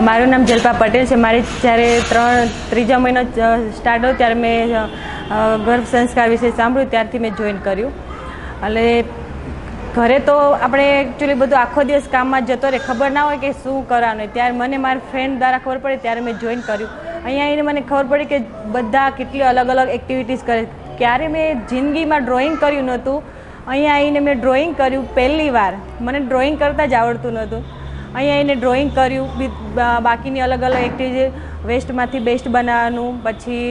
મારું નામ જલ્પા પટેલ છે। મારી જ્યારે ત્રીજા મહિનો સ્ટાર્ટ થયો ત્યારે મેં ગર્ભ સંસ્કાર વિશે સાંભળ્યું, ત્યારથી મેં જોઈન કર્યું। એટલે ઘરે તો આપણે એકચ્યુઅલી બધું આખો દિવસ કામમાં જતો રહે, ખબર ના હોય કે શું કરવાનું। ત્યારે મને મારા ફ્રેન્ડ દ્વારા ખબર પડી, ત્યારે મેં જોઈન કર્યું। અહીંયા આવીને મને ખબર પડી કે બધા કેટલી અલગ અલગ એક્ટિવિટીઝ કરે। ક્યારે મેં જિંદગીમાં ડ્રોઈંગ કર્યું નહોતું, અહીંયા આવીને મેં ડ્રોઈંગ કર્યું પહેલી વાર। મને ડ્રોઈંગ કરતાં જ આવડતું નહોતું, અહીંયા આવીને ડ્રોઈંગ કર્યું। બાકીની અલગ અલગ એક્ટિવિટી, વેસ્ટમાંથી બેસ્ટ બનાવવાનું, પછી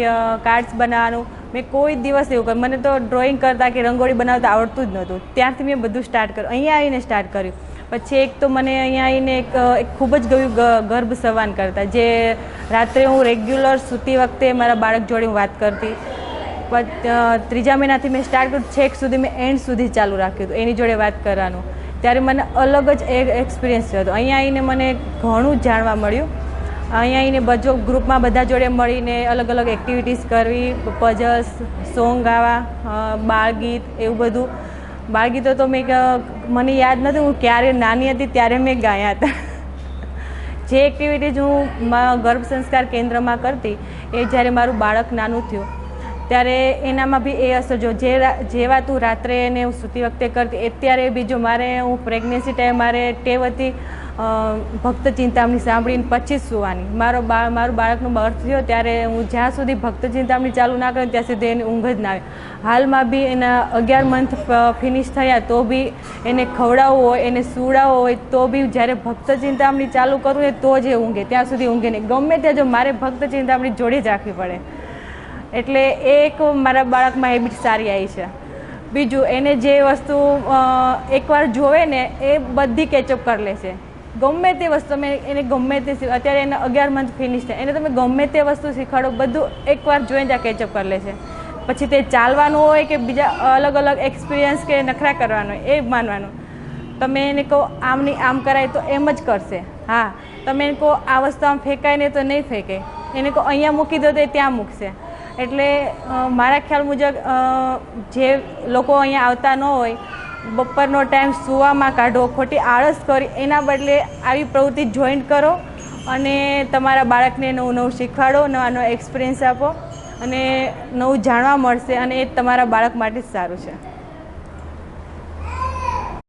કાર્ડ્સ બનાવવાનું, મેં કોઈ દિવસ એવું કર્યું। મને તો ડ્રોઈંગ કરતાં કે રંગોળી બનાવતા આવડતું જ નહોતું, ત્યારથી મેં બધું સ્ટાર્ટ કર્યું, અહીંયા આવીને સ્ટાર્ટ કર્યું। પછી એક તો મને અહીંયા આવીને એક ખૂબ જ ગયું ગર્ભ સંવાદ કરતા, જે રાત્રે હું રેગ્યુલર સૂતી વખતે મારા બાળક જોડે હું વાત કરતી। ત્રીજા મહિનાથી મેં સ્ટાર્ટ કર્યું, છેક સુધી મેં એન્ડ સુધી ચાલુ રાખ્યું હતું એની જોડે વાત કરવાનું। ત્યારે મને અલગ જ એક્સપિરિયન્સ થયો હતો। અહીંયા આવીને મને ઘણું જાણવા મળ્યું। અહીંયા આવીને બધો ગ્રુપમાં બધા જોડે મળીને અલગ અલગ એક્ટિવિટીઝ કરવી, પઝલ્સ, સોંગ ગાવા, બાળગીત, એવું બધું। બાળગીતો તો મેં મને યાદ નથી, હું ક્યારે નાની હતી ત્યારે મેં ગાયા હતા। જે એક્ટિવિટીઝ હું ગર્ભ સંસ્કાર કેન્દ્રમાં કરતી, એ જ્યારે મારું બાળક નાનું થયું ત્યારે એનામાં બી એ અસર જો જેવા તું રાત્રે એને હું સૂતી વખતે કરતી, અત્યારે બીજું મારે હું પ્રેગ્નન્સી ટાઈમ મારે ટેવ હતી ભક્ત ચિંતામણી સાંભળીને પછી જ સૂવાની। મારું બાળકનું બર્થ થયો ત્યારે હું જ્યાં સુધી ભક્ત ચિંતામણી ચાલુ ના કરું ત્યાં સુધી એની ઊંઘ જ ના આવે। હાલમાં બી એના 11 મંથ ફિનિશ થયા તો બી એને ખવડાવવું હોય, એને સુવડાવવો હોય તો બી જ્યારે ભક્ત ચિંતામણી ચાલુ કરવું હોય તો જ એ ઊંઘે, ત્યાં સુધી ઊંઘે નહીં। ગમે ત્યાં જો મારે ભક્ત ચિંતામણી જોડે જ રાખવી પડે। એટલે એ એક મારા બાળકમાં હેબિટ સારી આવી છે। બીજું, એને જે વસ્તુ એકવાર જોવે ને એ બધી કેચઅપ કરી લે છે। ગમે તે વસ્તુ તમે એને ગમે તે, અત્યારે એને 11 મંથ ફિનિશ થાય, એને તમે ગમે તે વસ્તુ શીખવાડો, બધું એકવાર જોઈને ત્યાં કેચઅપ કરી લે છે। પછી તે ચાલવાનું હોય કે બીજા અલગ અલગ એક્સપિરિયન્સ કે નખરા કરવાનો હોય, એ માનવાનું। તમે એને કહો આમ નહીં આમ કરાય તો એમ જ કરશે। હા, તમે એને કહો આ વસ્તુ આમ ફેંકાય ને તો નહીં ફેંકે, એને કહો અહીંયા મૂકી દો તો એ ત્યાં મૂકશે। એટલે મારા ખ્યાલ મુજબ જે લોકો અહીંયા આવતા ન હોય, બપોરનો ટાઈમ સૂવામાં કાઢો, ખોટી આળસ કરી એના બદલે આવી પ્રવૃત્તિ જોઈન કરો અને તમારા બાળકને નવું નવું શીખવાડો, નવા નવા એક્સપિરિયન્સ આપો અને નવું જાણવા મળશે, અને એ તમારા બાળક માટે જ સારું છે।